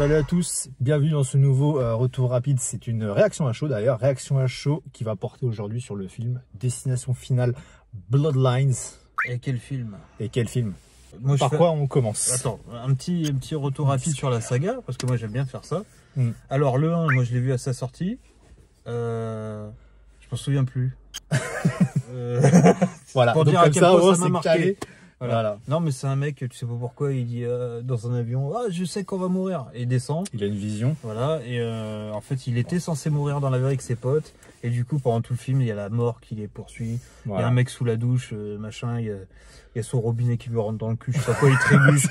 Salut à tous, bienvenue dans ce nouveau retour rapide. C'est une réaction à chaud d'ailleurs, réaction à chaud qui va porter aujourd'hui sur le film Destination Finale Bloodlines. Et quel film? Et quel film? Moi, Par quoi on commence? Attends, un petit retour rapide sur la saga, parce que moi j'aime bien faire ça. Alors le 1, moi je l'ai vu à sa sortie. Je m'en souviens plus. Voilà, pour donc dire à comme quel ça, point c'est m'a marqué. calé. Voilà. Non mais c'est un mec, tu sais pas pourquoi, il dit dans un avion, ah je sais qu'on va mourir, et il descend. Il a une vision. Voilà, et en fait il était censé mourir dans l'avion avec ses potes, et du coup pendant tout le film il y a la mort qui les poursuit. Voilà. Il y a un mec sous la douche, machin, il y a son robinet qui lui rentre dans le cul, je sais pas quoi, il trébuche,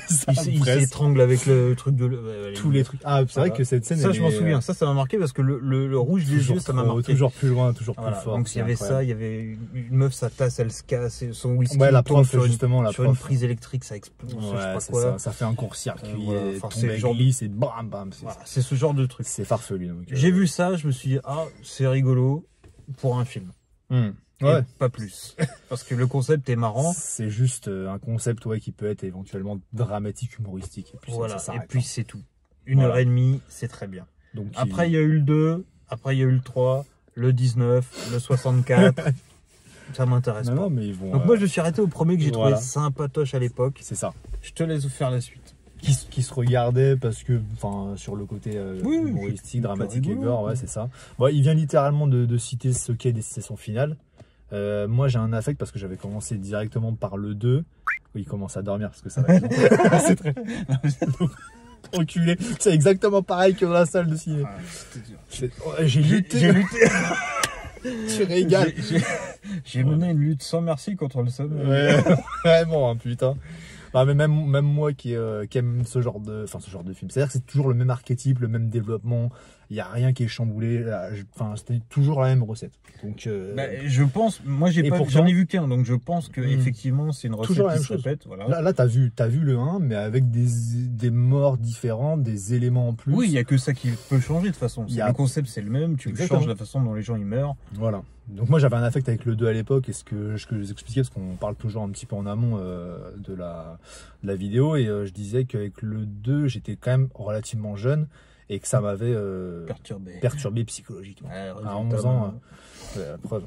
il s'étrangle avec le truc de... Tous les trucs. Ah, c'est vrai que cette scène... Ça, je m'en souviens, ça m'a marqué parce que le rouge des yeux, ça m'a marqué. Toujours plus loin, toujours plus fort. Donc il y avait ça, il y avait une meuf, sa tasse, elle se casse, et son whisky la prof, sur une prise électrique, ça explose, je sais pas quoi. Ça fait un court-circuit, c'est genre glisse et bam bam. C'est ce genre de truc. C'est farfelu. J'ai vu ça, je me suis dit, ah, c'est rigolo pour un film. Ouais. Pas plus. Parce que le concept est marrant. C'est juste un concept qui peut être éventuellement dramatique, humoristique. Et puis voilà, et puis c'est tout. Une heure et demie, c'est très bien. Donc, après, il y a eu le 2, après, il y a eu le 3, le 19, le 64. Ça m'intéresse pas. Mais ils vont, donc moi, je suis arrêté au premier que j'ai trouvé sympatoche à l'époque. C'est ça. Je te laisse faire la suite. Qui se regardait parce que, sur le côté humoristique, dramatique et gore, c'est ça. Bon, il vient littéralement de citer ce qu'est Destination Finale. Moi j'ai un affect parce que j'avais commencé directement par le 2. Oui, il commence à dormir parce que ça va. C'est très reculé. C'est exactement pareil que dans la salle de ciné. J'ai lutté. Tu régales. J'ai mené une lutte sans merci contre le sommeil. Ouais, vraiment, hein, putain. Mais même moi qui aime ce genre de film, c'est-à-dire que c'est toujours le même archétype, le même développement, il n'y a rien qui est chamboulé, c'était toujours la même recette. Donc, je pense, moi j'en ai vu qu'un, donc je pense que effectivement c'est une recette qui se répète. Voilà. Là t'as vu le 1, mais avec des morts différentes, des éléments en plus. Oui, il n'y a que ça qui peut changer de toute façon. Le concept c'est le même, tu changes la façon dont les gens ils meurent. Voilà. Donc moi j'avais un affect avec le 2 à l'époque, et ce que je vous expliquais, parce qu'on parle toujours un petit peu en amont de la vidéo, et je disais qu'avec le 2 j'étais quand même relativement jeune, et que ça m'avait perturbé psychologiquement. À 11 ans, preuve.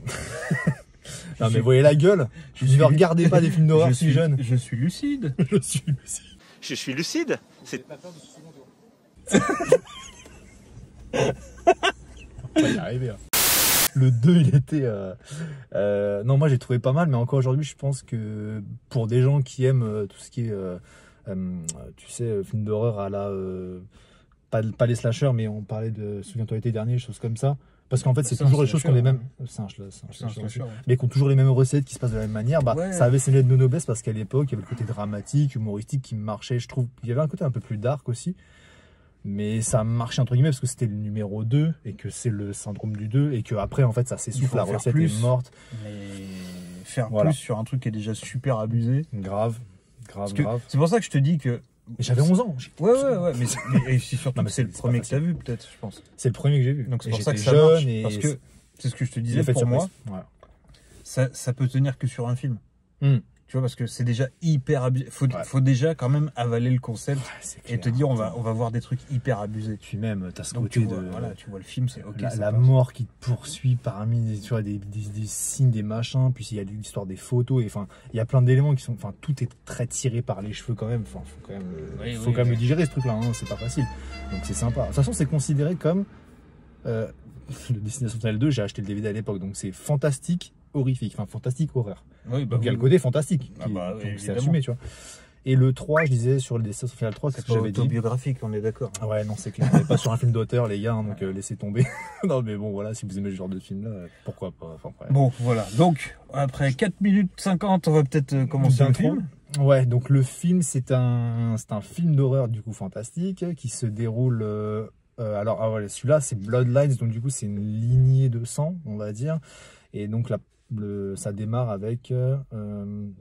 Non mais voyez la gueule, je ne regardez pas des films d'horreur si jeune. Je suis lucide. Je suis lucide. C'est pas peur du second tour. On va y arriver. Le 2 il était non, moi j'ai trouvé pas mal, mais encore aujourd'hui je pense que pour des gens qui aiment tout ce qui est tu sais, film d'horreur à la pas les slashers, mais on parlait de Souviens-toi l'été dernier, choses comme ça, parce qu'en fait c'est toujours les choses qui ont les mêmes mais qui ont toujours les mêmes recettes, qui se passent de la même manière. Ça avait ses lettres de noblesse parce qu'à l'époque il y avait le côté dramatique, humoristique qui marchait. Je trouve qu'il y avait un côté un peu plus dark aussi, mais ça marchait entre guillemets parce que c'était le numéro 2 et que c'est le syndrome du 2, et que après en fait ça s'essouffle, la recette est morte. Mais faire plus sur un truc qui est déjà super abusé. Grave. C'est pour ça que je te dis que... J'avais 11 ans. Ouais, mais surtout c'est le premier que tu as vu, peut-être, je pense. C'est le premier que j'ai vu. Donc c'est pour ça que ça marche, parce que c'est ce que je te disais, pour moi, ça peut tenir que sur un film. Tu vois, parce que c'est déjà hyper abusé. Faut déjà quand même avaler le concept et te dire on va voir des trucs hyper abusés. Puis même, t'as ce côté tu vois le film, c'est ok. La mort qui te poursuit parmi des signes, des machins. Puis il y a l'histoire des photos, et il y a plein d'éléments qui sont, tout est très tiré par les cheveux quand même. Faut quand même le digérer, ce truc-là. C'est pas facile. Donc c'est sympa. De toute façon, c'est considéré comme le Destination Finale 2. J'ai acheté le DVD à l'époque, donc c'est fantastique. Horrifique, fantastique horreur. Donc il y a le côté fantastique, c'est assumé, tu vois. Et le 3, je disais sur le Destination Finale 3, c'est ce que j'avais dit. Autobiographique, on est d'accord. Ouais, non, c'est clair. On n'est pas sur un film d'auteur, les gars, donc laissez tomber. Non, mais bon, voilà, si vous aimez ce genre de film-là, pourquoi pas. Bon, voilà. Donc, après 4 minutes 50, on va peut-être commencer un film. Ouais, donc le film, c'est un film d'horreur, du coup, fantastique, qui se déroule... celui-là, c'est Bloodlines, donc du coup, c'est une lignée de sang, on va dire. Et donc, ça démarre avec...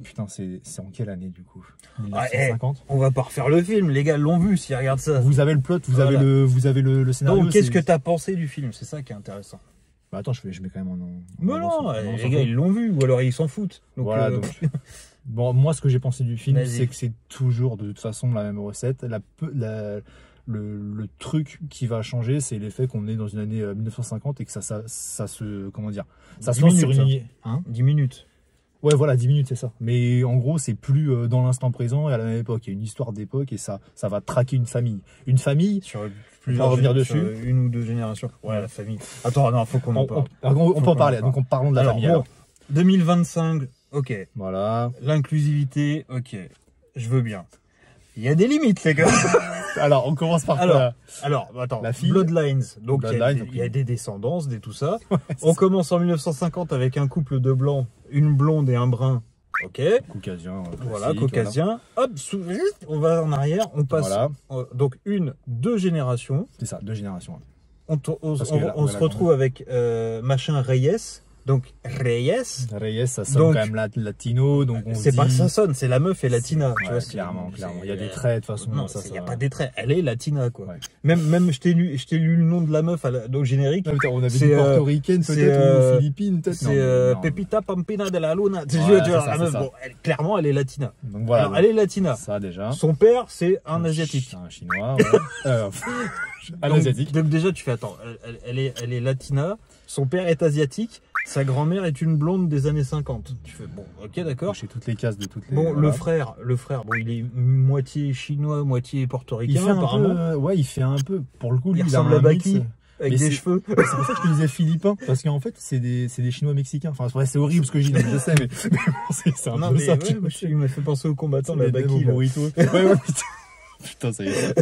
putain, c'est en quelle année, du coup? 1950. On va pas refaire le film, les gars l'ont vu s'ils regardent ça. Vous avez le plot, vous avez le scénario. Donc, qu'est-ce que t'as pensé du film? C'est ça qui est intéressant. Attends, je mets quand même en... Mais non, les gars, ils l'ont vu, ou alors ils s'en foutent. Donc, voilà, donc... Bon, moi, ce que j'ai pensé du film, c'est que c'est toujours, de toute façon, la même recette. le truc qui va changer, c'est l'effet qu'on est dans une année 1950 et que ça se, comment dire, ça se lance sur une lignée. Hein 10 minutes. Ouais, voilà, 10 minutes, c'est ça. Mais en gros, c'est plus dans l'instant présent et à la même époque. Il y a une histoire d'époque et ça va traquer une famille. Une famille, sur on va revenir dessus. Une ou deux générations. Ouais, la famille. Attends, non, faut qu'on en parle. On peut en parler, donc parlons de la famille. Alors. 2025, ok. Voilà. L'inclusivité, ok. Je veux bien. Il y a des limites, les gars. Alors, on commence par alors, attends, la fille. Bloodlines. Donc, Bloodlines, il y a des descendances, tout ça. On commence en 1950 avec un couple de blancs, une blonde et un brun. Ok. Caucasien. Voilà, caucasien. Voilà. Hop, on va en arrière, on passe. Voilà. Donc, deux générations. C'est ça, 2 générations. On se retrouve avec machin Reyes. Donc Reyes, ça sonne quand même latino, donc c'est pas que ça sonne, c'est la meuf est latina, tu vois. Clairement. Il y a des traits de toute façon. Non, il y a pas des traits, elle est latina quoi. Ouais. Même je t'ai lu le nom de la meuf au générique. On avait dit portoricaine peut-être ou philippine peut-être. C'est Pepita Pampina de la Luna. Tu vois la meuf, bon, clairement elle est latina. Donc voilà. Alors, elle est latina. Ça déjà. Son père c'est un asiatique. Un chinois. Un asiatique. Donc déjà tu fais attends, elle est latina. Son père est asiatique, sa grand-mère est une blonde des années 50. Tu fais bon, ok, d'accord. Chez toutes les cases de toutes les. Bon, voilà. le frère, bon, il est moitié chinois, moitié portoricain. Il fait apparemment. Ouais, il fait un peu. Pour le coup, lui, il ressemble à Baki avec des cheveux. C'est pour ça que je te disais philippin, parce qu'en fait, c'est des Chinois mexicains. Enfin, c'est horrible ce que je dis, je sais, mais c'est un peu ça. Ouais, il m'a fait penser aux combattants de Baki. Putain, ça y est.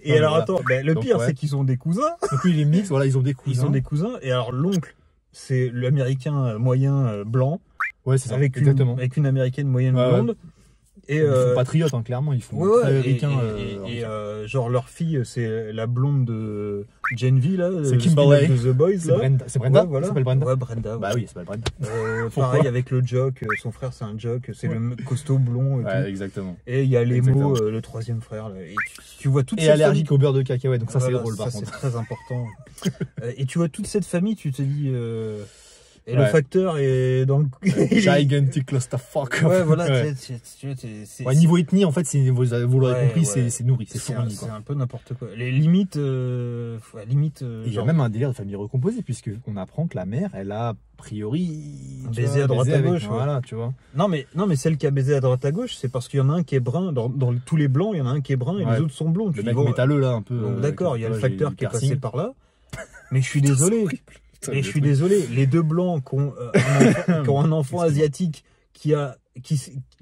Et alors, attends, le pire, c'est qu'ils sont des cousins. Donc, oui, les mix, voilà, ils ont des cousins. Ils sont des cousins. Et alors, l'oncle, c'est l'américain moyen blanc. Ouais, c'est ça. Avec une américaine moyenne blonde. Et ils sont patriotes, hein, clairement, ils font américains. Genre leur fille, c'est la blonde de Gen V là, c'est Kimberly de The Boys là. C'est Brenda. Ouais, voilà. Ça s'appelle Brenda. Ouais, Brenda. Bah oui, ça s'appelle Brenda. Pareil avec le Jock, son frère c'est un Jock, c'est le costaud blond. Et tout. Exactement. Et il y a Lemo, le troisième frère. Là. Et tu vois toute cette allergique au beurre de cacahuète, donc ça c'est drôle par contre. C'est très important. Et tu vois toute cette famille, tu te dis. Et le facteur est dans le... Gigantic clusterfuck. Ouais, voilà. Niveau ethnie, en fait, vous l'aurez compris, c'est nourri, c'est fourni. C'est un peu n'importe quoi. Les limites... il y a même un délire de famille recomposée, puisqu'on apprend que la mère, elle a, a priori... baisé à droite à gauche. Voilà, tu vois. Non, mais celle qui a baisé à droite à gauche, c'est parce qu'il y en a un qui est brun. Dans tous les blancs, il y en a un qui est brun et les autres sont blonds. Le mec métalleux, là, un peu... D'accord, il y a le facteur qui est passé par là. Mais je suis désolé. Et je suis désolé, les deux blancs qui ont un enfant asiatique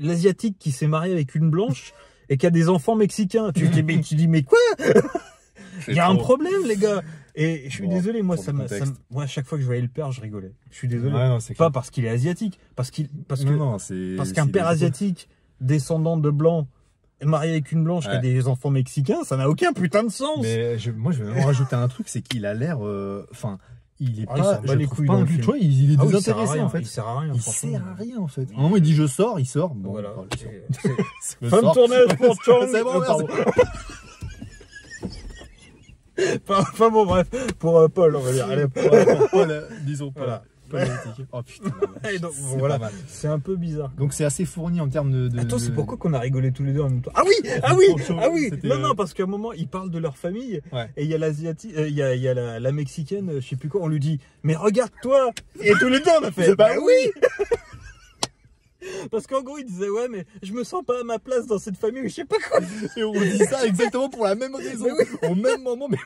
l'asiatique qui s'est marié avec une blanche et qui a des enfants mexicains. Tu dis mais quoi? Il y a un problème les gars. Et je suis désolé, moi à chaque fois que je voyais le père, je rigolais. Je suis désolé. Pas parce qu'il est asiatique, parce qu'un père asiatique descendant de blanc marié avec une blanche qui a des enfants mexicains, ça n'a aucun putain de sens. Mais moi je vais même rajouter un truc, c'est qu'il a l'air il est pas, je trouve pas tu vois, il est désintéressé en fait. Il sert à rien. Il sert à rien en fait. À un moment il dit je sors, il sort. Bon, voilà. Fin de tournage pour Chong. C'est bon, enfin bon, bref, pour Paul, on va dire. Allez, pour Paul, disons Paul. Voilà. Oh putain. Donc, voilà, c'est un peu bizarre. Donc c'est assez fourni en termes de... Attends, c'est pourquoi qu'on a rigolé tous les deux en même temps. Ah oui. Non, parce qu'à un moment, ils parlent de leur famille et il y a l'asiatique, il y a la mexicaine, je sais plus quoi, on lui dit, mais regarde-toi. Et tous les deux, on a fait, bah oui. Parce qu'en gros, il disait, ouais, mais je me sens pas à ma place dans cette famille, je sais pas quoi. Et on dit ça exactement pour la même raison, au même moment, mais...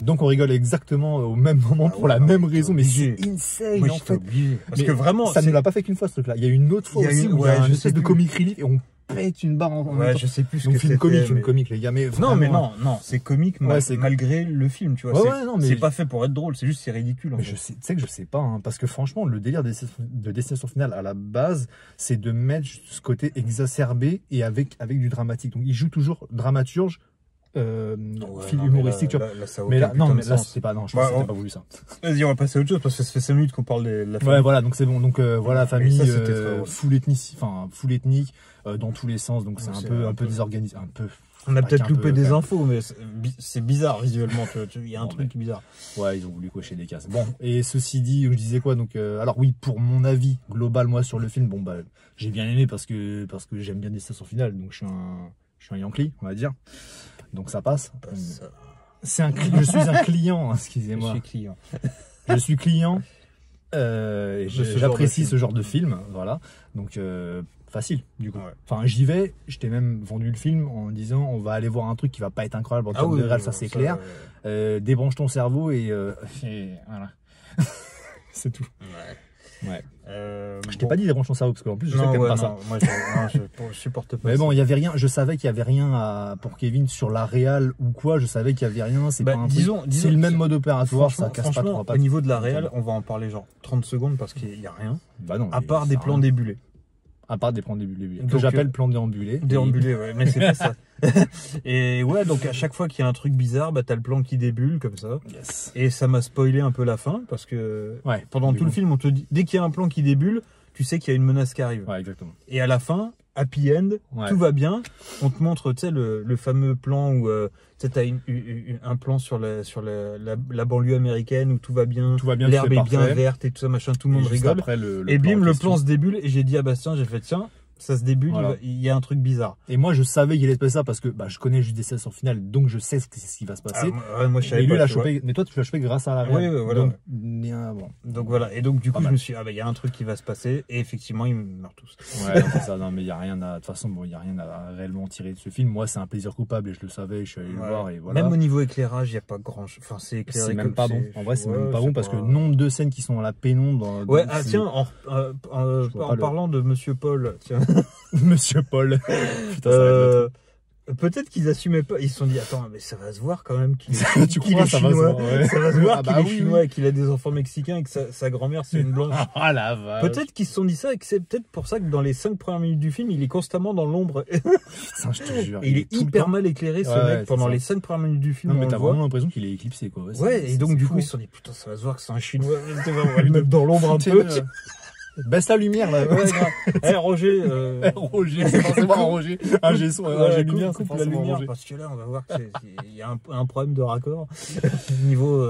Donc on rigole exactement au même moment pour la même raison, mais c'est insane en fait. Parce que vraiment, ça ne l'a pas fait qu'une fois ce truc-là. Il y a une autre fois aussi où il y a une espèce de comic relief et on pète une barre en même temps. Je sais plus ce donc que c'est. Film comique les gars, mais non, mais non, c'est comique malgré le film, tu vois. C'est pas fait pour être drôle, c'est juste c'est ridicule. Tu sais que je sais pas, hein, parce que franchement le délire de Destination Finale à la base, c'est de mettre ce côté exacerbé et avec du dramatique. Donc il joue toujours dramaturge. Film humoristique, tu vois. Mais là, c'était pas, je pense que c'était pas voulu ça. Vas-y, on va passer à autre chose parce que ça fait 5 minutes qu'on parle de la famille. Ouais, voilà, donc c'est bon. Donc voilà, famille, full ethnique, dans tous les sens. Donc c'est un peu désorganisé, un peu. On a peut-être loupé des infos, mais c'est bizarre visuellement. Il y a un truc bizarre. Ouais, ils ont voulu cocher des cases. Bon, et ceci dit, je disais quoi? Donc, alors oui, pour mon avis global, moi sur le film, bon bah, j'ai bien aimé parce que j'aime bien Destination Finale, donc je suis un Yankee, on va dire. donc ça passe. Ça. Je suis un client, excusez-moi. Je suis client. Je suis client. J'apprécie ce genre de film. film, voilà. Donc facile du coup. Ouais. Enfin j'y vais. Je t'ai même vendu le film en disant on va aller voir un truc qui va pas être incroyable en termes de réel, ça c'est clair. Débranche ton cerveau et voilà. C'est tout. Ouais. Je t'ai pas dit débranche ton cerveau parce qu'en plus je sais que t'aimes pas ça. Moi je supporte pas. Mais bon, il y avait rien. Je savais qu'il y avait rien pour Kevin sur la réal ou quoi. Je savais qu'il y avait rien. C'est pas un truc. C'est le même mode opératoire. Ça casse pas trop. Au niveau de la réal, on va en parler genre 30 secondes parce qu'il y a rien. Bah non. À part des plans débulés. À part des plans déambulés. Que j'appelle plans déambulés. Déambulés, ouais, mais c'est pas ça. Et ouais, donc à chaque fois qu'il y a un truc bizarre, bah t'as le plan qui débule comme ça. Yes. Et ça m'a spoilé un peu la fin parce que pendant tout le film, on te dit, dès qu'il y a un plan qui débule, tu sais qu'il y a une menace qui arrive. Ouais, exactement. Et à la fin, happy end, tout va bien. On te montre, tu sais, le fameux plan où tu as un plan sur la banlieue américaine où tout va bien, l'herbe est bien verte et tout ça, machin, tout le monde rigole. Après, et bim, le plan se débule et j'ai dit à Bastien, j'ai fait tiens, ça se débule, il y a un truc bizarre. Et moi je savais qu'il allait se passer ça parce que je connais juste des scènes finales, donc je sais ce qui va se passer. Moi je savais et lui, pas, mais toi tu l'as chopé grâce à la réal. Oui, voilà. Donc, donc voilà, et donc du coup je me suis dit, il y a un truc qui va se passer, et effectivement ils meurent tous. Ouais, c'est ça, non mais il y a rien à, de toute façon il y a rien à réellement tirer de ce film. Moi c'est un plaisir coupable et je le savais, je suis allé le voir et voilà. Même au niveau éclairage, il n'y a pas grand chose, enfin c'est éclairé. C'est même pas bon, en vrai c'est même pas bon parce que le nombre de scènes qui sont dans la pénombre. Ouais, tiens, en parlant de Monsieur Paul, tiens. Monsieur Paul. Putain, peut-être qu'ils assumaient pas. Ils se sont dit attends, mais ça va se voir quand même qu'il qu'il est chinois. Ça va se voir qu'il est oui, chinois et qu'il a des enfants mexicains et que sa grand-mère c'est une blanche. Ah la vache. Peut-être qu'ils se sont dit ça et que c'est peut-être pour ça que dans les 5 premières minutes du film, il est constamment dans l'ombre. Putain, je te jure. Et il est hyper mal éclairé ce mec pendant les 5 premières minutes du film. Non mais t'as vraiment l'impression qu'il est éclipsé quoi. Ouais, et donc du coup ils se sont dit putain ça va se voir que c'est un chinois. On va le mettre dans l'ombre un peu. Baisse la lumière là. Ouais, Roger. Roger, c'est forcément un Roger. Un G lumière, c'est coupe la lumière parce que là on va voir qu'il y a un problème de raccord niveau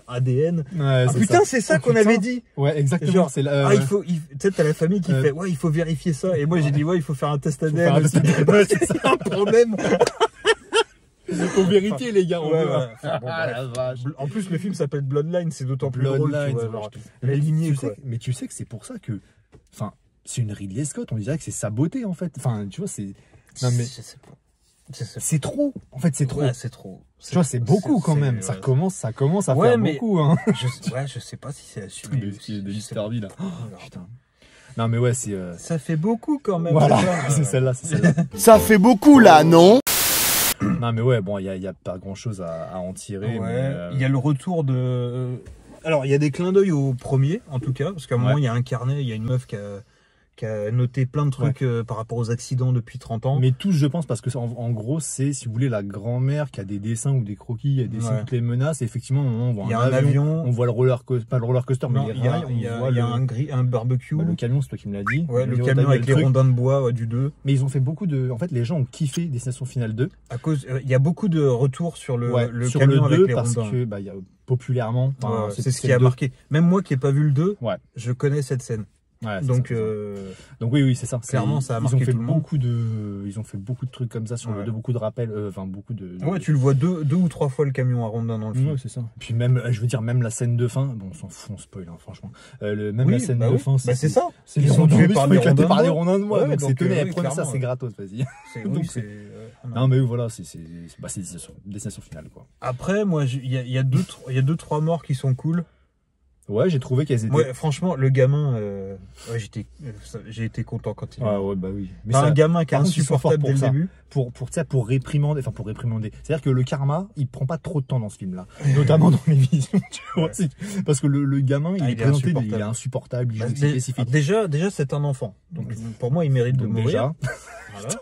ADN. Ouais, putain, c'est ça qu'on avait dit. Ouais, exactement. Genre, il faut, peut-être t'as la famille qui fait, il faut vérifier ça. Et moi j'ai dit, il faut faire un test ADN. C'est un problème. Il faut vérifier les gars. La vache. En plus le film s'appelle Bloodline, c'est d'autant plus drôle. La lignée quoi. Mais tu sais que c'est pour ça que, enfin, c'est une Ridley Scott. On dirait que c'est sa beauté en fait. Enfin, tu vois, c'est. Non mais. C'est trop. En fait, c'est trop. Ouais, c'est trop. Tu vois, c'est beaucoup quand même. Ça commence à faire beaucoup. Hein. Je sais pas si c'est assumé. De l'Hysterbie là. Putain. Non mais ouais, c'est. Ça fait beaucoup quand même. Voilà, c'est celle-là, Ça fait beaucoup là, non? Non mais ouais, bon, il y a pas grand chose à en tirer. Ouais, il y a le retour de. Alors il y a des clins d'œil au premier en tout cas, parce qu'à un moment il y a un carnet, il y a une meuf qui a noté plein de trucs par rapport aux accidents depuis 30 ans. Mais tous je pense parce que en gros c'est, si vous voulez, la grand-mère qui a des dessins ou des croquis, il y a dessine toutes les menaces et effectivement on voit un avion, on voit le roller coaster, pas le roller coaster mais il y a un barbecue. Le camion, c'est toi qui me l'as dit. Ouais, le camion avec les rondins de bois du 2. Mais ils ont fait beaucoup de, en fait les gens ont kiffé Destination Finale 2 à cause il y a beaucoup de retours sur le sur camion le 2 avec les parce rondins. Que il y a populairement c'est ce qui a marqué. Même moi qui ai pas vu le 2, je connais cette scène. Ouais, donc oui c'est ça. Clairement ça a marqué tout le monde. Ils ont fait beaucoup de trucs comme ça sur le 2, beaucoup de rappels, enfin beaucoup de. Ouais, tu le vois deux ou trois fois le camion à rondin dans le film. Ouais, c'est ça. Puis même, je veux dire, même la scène de fin, bon on s'en fout, on spoil franchement. La scène de fin, c'est ça. Ils sont tués par des rondins de bois. Donc c'est tenez, prenez ça, c'est gratos, vas-y. Non mais voilà, c'est Destination Finale quoi. Après moi il y a 2-3 morts qui sont cool. Ouais, j'ai trouvé qu'elles étaient. Ouais, franchement, le gamin, j'ai été content quand il. Ah ouais, bah oui. Mais un gamin qui est insupportable dès le début. Pour réprimander. C'est-à-dire que le karma, il prend pas trop de temps dans ce film-là, notamment dans les visions. Tu vois, parce que le gamin, il est présenté, il est insupportable, il est spécifique. Déjà, c'est un enfant. Donc pour moi, il mérite de mourir. Voilà.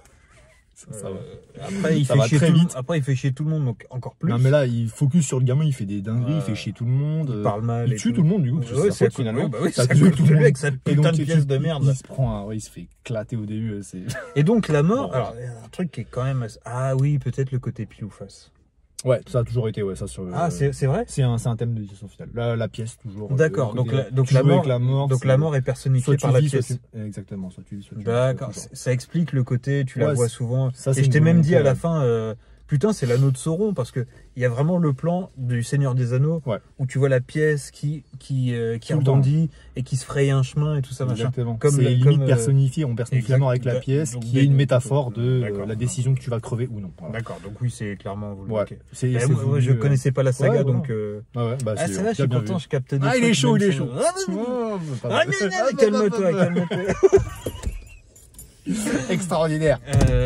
Après, il fait chier tout le monde, donc encore plus. Non, mais là, il focus sur le gamin, il fait des dingueries, il fait chier tout le monde. Il parle mal. Il tue tout le monde, du coup. Ouais, c'est finalement. Ça tue tout le monde avec cette putain de pièce de merde. Il se fait éclater au début. Et donc, la mort, alors, il y a un truc qui est quand même. Ah oui, peut-être le côté pile ou face. Ouais, ça a toujours été, ça sur. Ah, c'est vrai? C'est un thème de Destination Finale. La pièce, toujours. D'accord, donc la mort est personnifiée par la pièce. Exactement, soit tu vis, soit tu. D'accord, ça explique le côté, tu la vois souvent. Ça, et je t'ai même dit à la fin, putain, c'est l'anneau de Sauron, parce que il y a vraiment le plan du Seigneur des Anneaux, où tu vois la pièce qui rebondit et qui se fraye un chemin et tout ça, machin. Comme c'est limite personnifié, on personnifie la mort avec la pièce, qui est une métaphore de la décision que tu vas crever ou non. Voilà. D'accord, donc oui, c'est clairement voulu. Ouais. Okay. Moi, je connaissais pas la saga, donc... c'est là, je suis content, je capte des trucs. Il est chaud, il est chaud. Calme-toi. Extraordinaire.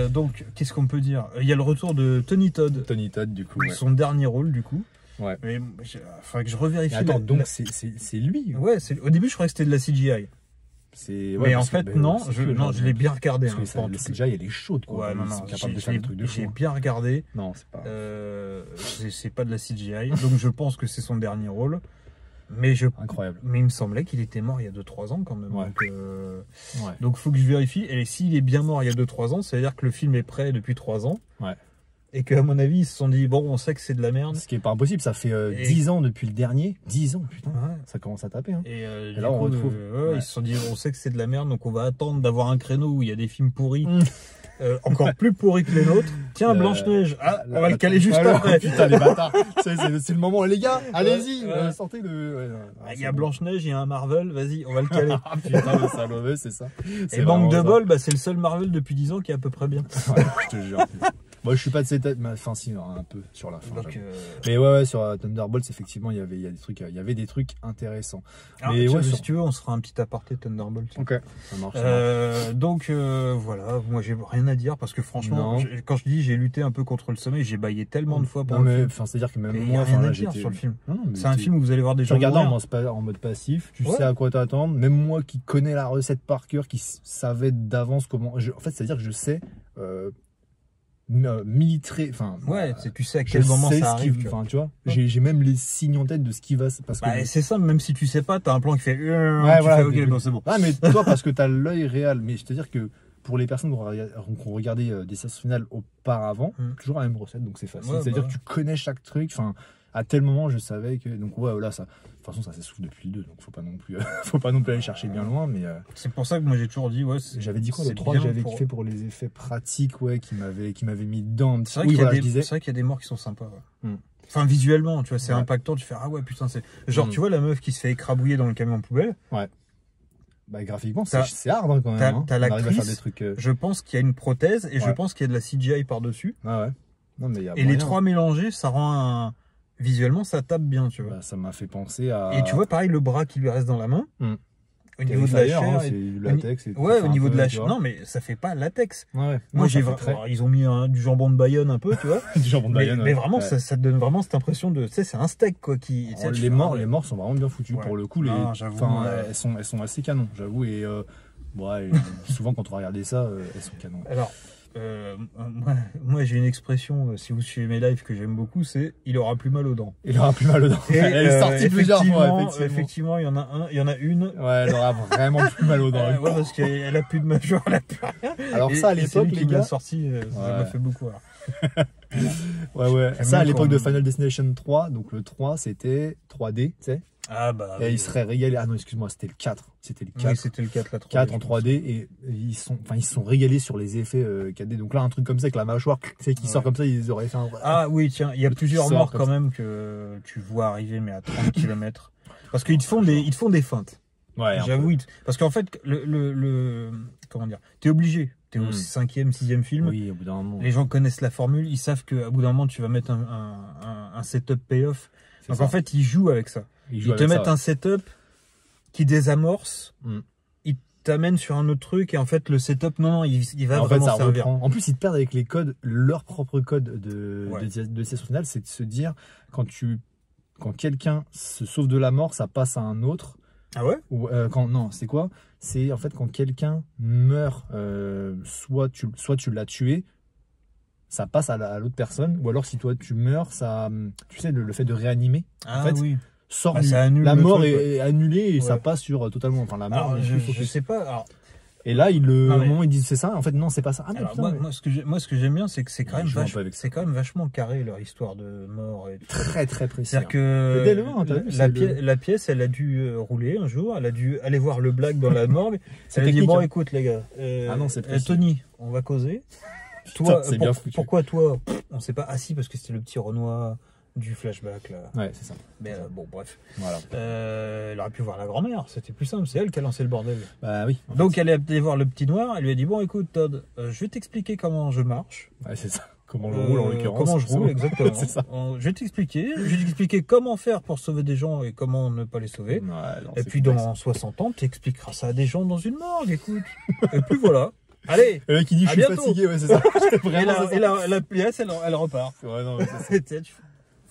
Donc, qu'est-ce qu'on peut dire? Il y a le retour de Tony Todd. Tony Todd, du coup. Son dernier rôle, du coup. Ouais. Mais il faudrait que je revérifie. Attends, donc c'est lui. Ouais, au début, je croyais que c'était de la CGI. Mais en fait, non, je l'ai bien regardé. Parce que le CGI, elle est chaude, quoi. Ouais, non, j'ai bien regardé. Non, c'est pas. C'est pas de la CGI. Donc, je pense que c'est son dernier rôle. Incroyable. Mais il me semblait qu'il était mort il y a 2-3 ans quand même. Ouais. Donc faut que je vérifie. Et s'il est bien mort il y a 2-3 ans, ça veut dire que le film est prêt depuis 3 ans. Ouais. Et qu'à mon avis, ils se sont dit, bon, on sait que c'est de la merde. Ce qui est pas impossible, ça fait 10 ans depuis le dernier. 10 ans, putain. Ouais. Ça commence à taper. Hein. Et là, on retrouve. Ils se sont dit, on sait que c'est de la merde, donc on va attendre d'avoir un créneau où il y a des films pourris. Encore plus pourris que les nôtres. Tiens, Blanche-Neige. On va le caler juste après. Putain, les bâtards. C'est le moment, les gars. Allez-y, sortez le. Il y a Blanche-Neige, il y a un Marvel. Vas-y, on va le caler. Putain, le salaud, c'est ça. Et manque de bol, c'est le seul Marvel depuis 10 ans qui est à peu près bien. Ouais, je te jure. Moi, je suis pas de cette tête, mais enfin, si, un peu sur la fin. Donc, mais ouais, sur Thunderbolts, effectivement, il y avait des trucs intéressants. Alors, mais si tu veux, on se fera un petit aparté Thunderbolts. Ok, ça marche. Donc, voilà, moi, j'ai rien à dire parce que franchement, quand je dis j'ai lutté un peu contre le sommeil, j'ai baillé tellement de fois pour le film. Enfin, c'est-à-dire que même moi, rien à dire sur le film. C'est un film où vous allez voir des gens. Tu regardes en mode passif, tu sais à quoi t'attendre. Même moi qui connais la recette par cœur, qui savais d'avance comment. En fait, c'est-à-dire que je sais. Tu sais à quel moment ça arrive. Tu vois, j'ai même les signes en tête de ce qui va parce que c'est simple, même si tu sais pas, t'as un plan qui fait c'est bon. Ah, mais toi parce que t'as l'œil réel, mais je te dire que pour les personnes qui ont regardé des séances finales auparavant, toujours la même recette, donc c'est facile. C'est-à-dire que tu connais chaque truc, enfin à tel moment je savais que donc là ça de toute façon ça s'essouffle depuis le 2, donc faut pas non plus aller chercher bien loin, mais c'est pour ça que moi j'ai toujours dit j'avais dit quoi le 3 que j'avais kiffé pour les effets pratiques qui m'avait mis dedans. C'est vrai qu'il y a des morts qui sont sympas. Enfin visuellement, tu vois, c'est impactant, tu fais ah ouais putain, c'est genre tu vois la meuf qui se fait écrabouiller dans le camion poubelle. Ouais. Bah graphiquement c'est hard quand même. T'as l'actrice, je pense qu'il y a une prothèse et je pense qu'il y a de la CGI par-dessus. Ah ouais. Non, mais et les trois mélangés, ça rend visuellement ça tape bien, tu vois. Bah, ça m'a fait penser à. Et tu vois pareil le bras qui lui reste dans la main. Au niveau de la chair, c'est du latex. Au niveau de la chair. Non, mais ça fait pas latex. Ouais. Moi, ils ont mis du jambon de Bayonne un peu, tu vois. Du jambon de Bayonne. Mais vraiment, ça te donne vraiment cette impression de, tu sais, c'est un steak, quoi. Les morts sont vraiment bien foutus pour le coup. Elles sont assez canons, j'avoue. Et souvent, quand on va regarder ça, elles sont canons. Alors. Moi j'ai une expression, si vous suivez mes lives que j'aime beaucoup, c'est il aura plus mal aux dents. Il aura plus mal aux dents. Elle est sortie plusieurs fois, effectivement, il y en a une. Ouais, elle aura vraiment plus mal aux dents. Ouais, parce qu'elle a plus de mâchoire, elle a plus rien. Alors ça à l'époque, les gars, sorti, ça m'a fait beaucoup. Ouais. Ça à l'époque de Final Destination 3, donc le 3 c'était 3D, tu sais. Ah bah. Et ils seraient régalés. Ah non, excuse-moi, c'était le 4. C'était le 4. Oui, c'était le 4, la 3D. 4 en 3D et ils se sont régalés sur les effets 4D. Donc là, un truc comme ça, avec la mâchoire qui sort comme ça, ils auraient fait un. Ah oui, tiens, il y a plusieurs morts quand même que tu vois arriver, mais à 30 km. Parce qu'ils te font des feintes. Ouais, j'avoue. Parce qu'en fait, comment dire, t'es obligé. T'es au 5e, 6e film. Oui, au bout d'un moment. Les gens connaissent la formule, ils savent qu'à bout d'un moment, tu vas mettre un setup payoff. Donc en fait, ils jouent avec ça. Ils te mettent un setup qui désamorce, ils t'amènent sur un autre truc et en fait le setup, non, il va vraiment servir. En plus, ils te perdent avec les codes, leur propre code de session finale, c'est de se dire quand quelqu'un se sauve de la mort, ça passe à un autre. Ah ouais? Ou non, c'est quoi? C'est en fait quand quelqu'un meurt, soit tu l'as tué, ça passe à l'autre personne, ou alors si toi tu meurs, ça, tu sais, le fait de réanimer, en fait, sort la mort est annulée et ça passe sur totalement, enfin la mort. Alors, je sais pas. Alors... Et là, au moment où ils disent c'est ça, en fait non, c'est pas ça. Ah, alors, putain, moi, ce que j'aime bien, c'est que c'est quand même vachement carré leur histoire de mort. Et très très précis. C'est-à-dire que la pièce, elle a dû rouler un jour, elle a dû aller voir le blague dans la morgue. Elle a dit bon, écoute les gars, c'est précis. Tony, on va causer. toi, c'est bien foutu. pourquoi toi, on sait pas. Ah si, parce que c'était le petit Renoir du flashback là. Ouais, c'est ça. Mais bon, bref. Voilà. Elle aurait pu voir la grand-mère, c'était plus simple, c'est elle qui a lancé le bordel. Bah oui. Donc elle est allée voir le petit noir, elle lui a dit bon écoute Todd, je vais t'expliquer comment je marche. Ouais, c'est ça. Comment je roule en l'occurrence. Comment je roule, exactement. C'est ça. Je vais t'expliquer comment faire pour sauver des gens et comment ne pas les sauver. Ouais, non, Et c'est puis complexe. dans 60 ans, tu expliqueras ça à des gens dans une morgue, écoute. Et puis voilà. Allez. Le mec qui dit À je suis bientôt. fatigué, ouais, c'est ça. Et la pièce, elle repart. Ouais, non, mais c'est ça.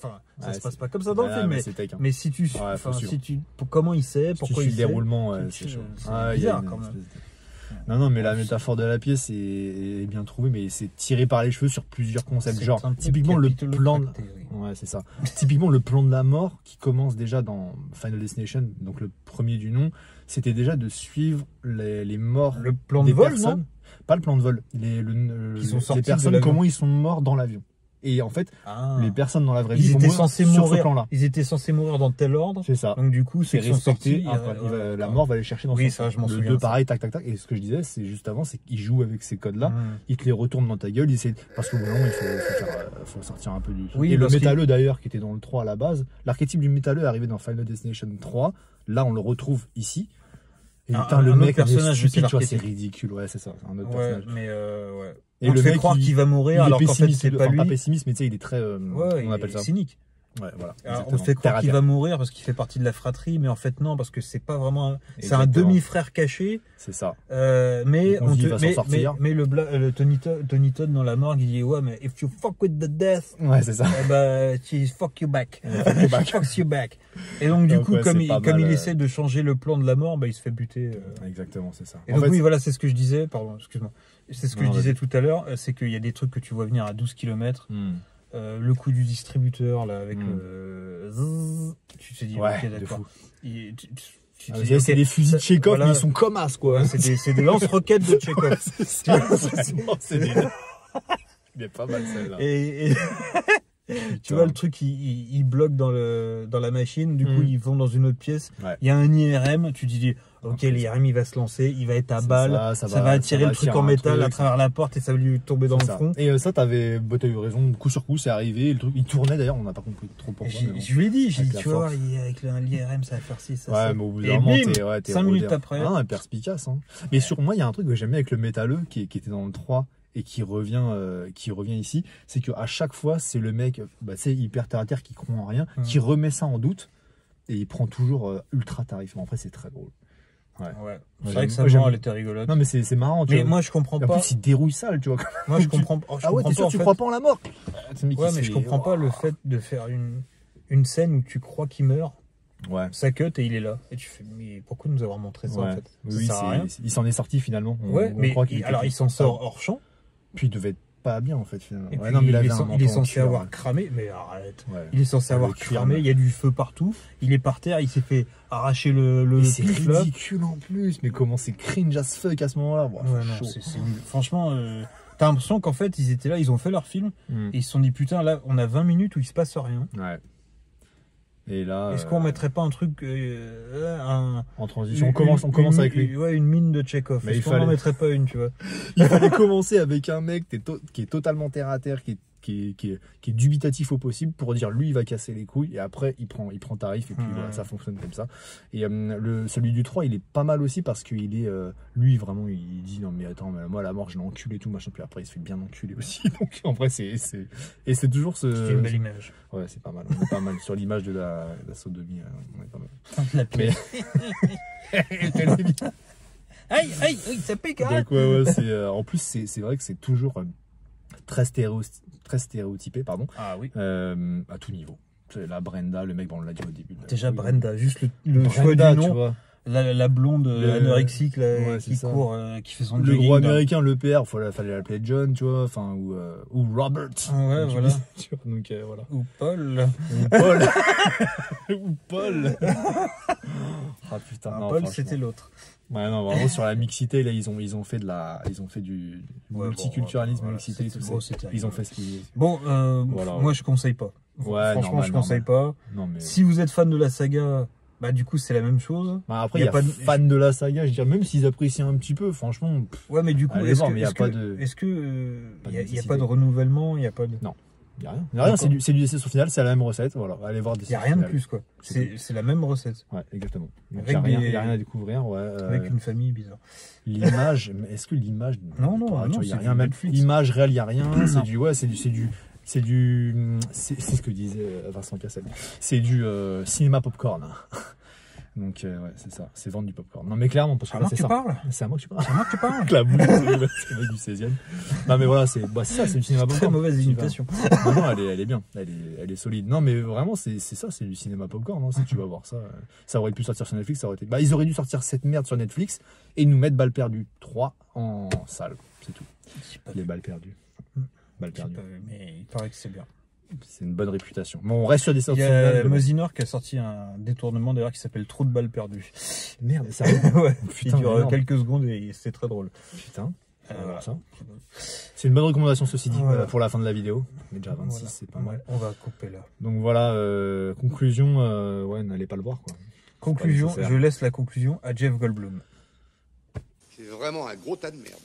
Enfin, ça Ouais, se passe c'est- pas comme ça dans le Ouais, film, mais mais, c'est tech, hein. mais si tu, Ouais, faut enfin, suivre. si tu, comment il sait, Si tu pourquoi suis il le sait, déroulement, ouais, tu- c'est chaud. c'est Ah, il y a bizarre une quand même. espèce de- Non, mais la métaphore de la pièce est bien trouvée, mais c'est tiré par les cheveux sur plusieurs concepts. C'est Genre, un peu typiquement le capitolo plan. tracté, oui. Ouais, c'est ça. Typiquement le plan de la mort qui commence déjà dans Final Destination, donc le premier du nom, c'était déjà de suivre les morts Le plan de des vol, personnes. non? Pas le plan de vol. Qui sont sortis les de personnes, l'avion. comment ils sont morts dans l'avion. Et en fait, Ah. les personnes dans la vraie vie Ils vont étaient mourir censés sur ce mourir. plan-là. Ils étaient censés mourir dans tel ordre. C'est ça. Donc du coup, ceux C'est qui sont respecté. sortis, La mort va les chercher dans Oui, son ça, je m'en Le souviens, 2 ça. pareil, tac, tac, tac. Et ce que je disais, c'est juste avant, c'est qu'ils jouent avec ces codes-là. Ils te les retournent dans ta gueule. Parce qu'au bout d'un moment, faut sortir un peu du. Oui, et le parce métalleux d'ailleurs, qui était dans le 3 à la base, l'archétype du métalleux est arrivé dans Final Destination 3. Là, on le retrouve ici. Et putain, le un mec, autre personnage, stupide, c'est tu vois, c'est l'archétype. ridicule. Ouais, c'est ça. C'est un autre Ouais, personnage. mais ouais. Et On te le fait mec, croire qu'il va il mourir est alors qu'en fait pessimiste, c'est pas enfin, lui. pas pessimiste, mais tu sais, il est très. Ouais, on appelle il ça. est cynique. Ouais, voilà. Alors, on exactement. te fait Terre croire à qu'il terre. va mourir parce qu'il fait partie de la fratrie, mais en fait non, parce que c'est pas vraiment. C'est un Exactement. demi-frère caché. C'est ça. Mais Donc, on se dit, il va s'en sortir. mais le Tony Todd dans la morgue, il dit ouais, mais if you fuck with the death, Ouais, c'est ça. eh ben, she fuck you back. She fucks you back. Et donc du Donc, coup, ouais, comme c'est pas il mal, essaie de changer le plan de la mort, bah, il se fait buter. Exactement, c'est ça. Et En donc fait, oui, voilà, c'est ce que je disais. Pardon, excuse-moi. C'est ce que Non, je disais tout à l'heure, c'est qu'il y a des trucs que tu vois venir à 12 km. Le coup du distributeur là avec le zzzz, tu te dis Ouais, ok de d'accord. fou. Tu Ah, te dis, c'est ok, des fusils de ça- Chekhov, voilà. mais ils sont comme as, quoi. Ouais, c'est des lance-roquettes de Chekhov. C'est ça, vraiment, c'est des... Il est pas mal, celle-là. Et tu vois le truc, il bloque dans la machine, du coup ils vont dans une autre pièce. Ouais. Il y a un IRM, tu te dis ok, Ouais, l'IRM il va se lancer, il va être à C'est balle, ça, ça va attirer le truc en un métal truc. à travers la porte et ça va lui tomber dans le C'est ça. front. Et ça, t'as eu raison, coup sur coup, c'est arrivé, et le truc, il tournait d'ailleurs, on n'a pas compris trop pourquoi. mais bon. Je lui ai dit, j'ai Avec dit, la tu vois, force. avec l'IRM ça va faire ci, ça. Ouais, ça. mais au bout Et d'un moment, bim, t'es 5 minutes rodé. après. Ah, perspicace, hein. Mais sur moi, il y a un truc que j'aime bien avec le métalleux, qui était dans le 3, et qui revient ici, c'est qu'à chaque fois, c'est le mec, bah, c'est hyper terre à terre, qui croit en rien, qui remet ça en doute, et il prend toujours ultra tarif. Mais en fait, c'est très drôle. Ouais. C'est vrai que sa moi, j'aime- mort elle était rigolote. Non, mais c'est marrant, tu Mais vois. moi je comprends Et en pas. plus, il dérouille ça, tu vois. Moi je comprends pas. Ah ouais, t'es sûr, tu crois pas en la mort? Ouais, mais je comprends pas le fait de faire une scène où tu crois qu'il meurt, Ouais. ça cut et il est là. Et tu fais, mais pourquoi nous avoir montré ça en Ouais. fait? Oui, Ça sert à rien. il s'en est sorti finalement. Ouais, On mais croit qu'il était alors il s'en sort hors champ. Puis il devait être pas bien en fait finalement. Et Ouais, puis non, mais il avait est un il est menton en censé cuir, avoir ouais. cramé, mais arrête. Ouais. Il est censé Ah, avoir le cuir, cramé, ouais. il y a du feu partout, il est par terre, il s'est fait arracher le Et c'est pif, là. ridicule en plus, mais comment c'est cringe as fuck à ce moment-là. Bon, Ouais, non, chaud. franchement, t'as l'impression qu'en fait ils étaient là, ils ont fait leur film et ils se sont dit putain là on a 20 minutes où il se passe rien. Ouais. Et là. Est-ce qu'on mettrait pas un truc, en transition, on commence avec lui. Ouais, une mine de Chekhov. Mais Est-ce il qu'on en fallait- mettrait pas une, tu vois? Il fallait commencer avec un mec qui est totalement terre à terre, qui est dubitatif au possible pour dire lui il va casser les couilles et après il prend tarif et puis voilà, ça fonctionne comme ça. Et celui du 3 il est pas mal aussi parce qu'il est lui vraiment il dit non mais attends mais moi la mort je l'ai enculé et tout machin puis après il se fait bien enculer aussi donc en vrai c'est toujours C'est une belle image. ouais c'est pas mal, on est pas mal sur l'image de la sodomie, on est pas mal. La Mais aïe, aïe, aïe, ça pique, hein. donc ouais c'est en plus c'est vrai que c'est toujours très stéréotypé pardon. Ah oui. À tout niveau. C'est la Brenda, le mec, bon, on l'a dit au début. Déjà Oui, Brenda, juste le choix Brenda, du tu nom. vois. La blonde anorexique là, Ouais, qui c'est ça. court, qui fait son Le jogging gros dans- américain, le père, fallait l'appeler John, tu vois, enfin, ou Robert. Ouais, comme tu voilà. dis, tu vois, donc voilà. Ou Paul. Ou Paul. Ou Paul. Ah putain, non, Paul, franchement. c'était l'autre. Ouais, non, vraiment sur la mixité, là, ils ont fait du Ouais, multiculturalisme, bon, voilà, mixité, c'était tout beau, ça. c'était Ils ont rigolo. fait ce qu'ils. Bon, Voilà, moi je conseille pas. Ouais, Franchement, normal, je conseille normal. pas. Non, mais. Si vous êtes fan de la saga, Bah du coup c'est la même chose. Bah, après il y a pas de fans de la saga, je veux dire, même s'ils apprécient un petit peu, franchement. Ouais mais du coup est-ce qu'il n'y a pas de renouvellement, il y a pas de. Non. Il n'y a rien. Il y a rien, c'est du décès au final, c'est la même recette. Voilà, allez voir des. Il n'y a rien de plus quoi. C'est la même recette. Ouais, exactement. Il n'y a rien à découvrir. Ouais, avec une famille bizarre. L'image, est-ce que l'image. Non, il n'y a rien, même. Image réelle, il n'y a rien. C'est du. Ouais, c'est ce que disait Vincent Cassel. C'est du cinéma popcorn. Donc ouais, c'est ça, c'est vendre du popcorn. Non mais clairement, parce que là, c'est ça. C'est à moi que tu parles. C'est à moi que tu parles. La boule, c'est du 16e. Non mais voilà, c'est ça, c'est du cinéma popcorn. Très mauvaise imitation. Non, elle est bien, elle est solide. Non mais vraiment, c'est ça, c'est du cinéma popcorn. Si tu vas voir ça, ça aurait pu sortir sur Netflix, ça aurait été. Bah ils auraient dû sortir cette merde sur Netflix et nous mettre Balles perdues 3 en salle, c'est tout. Les balles perdues. Balles perdues. Mais il paraît que c'est bien. C'est une bonne réputation. Bon, on reste sur des sorties. Il y a Mosinor qui a sorti un détournement d'ailleurs qui s'appelle Trop de balles perdues. Merde, ça ouais. Putain, il dure quelques secondes et c'est très drôle. Putain. Ça. C'est une bonne recommandation ceci dit pour la fin de la vidéo. On est déjà à 26, c'est pas mal. On va couper là. Donc voilà, conclusion, ouais, n'allez pas le voir quoi. Conclusion, je laisse la conclusion à Jeff Goldblum. C'est vraiment un gros tas de merde.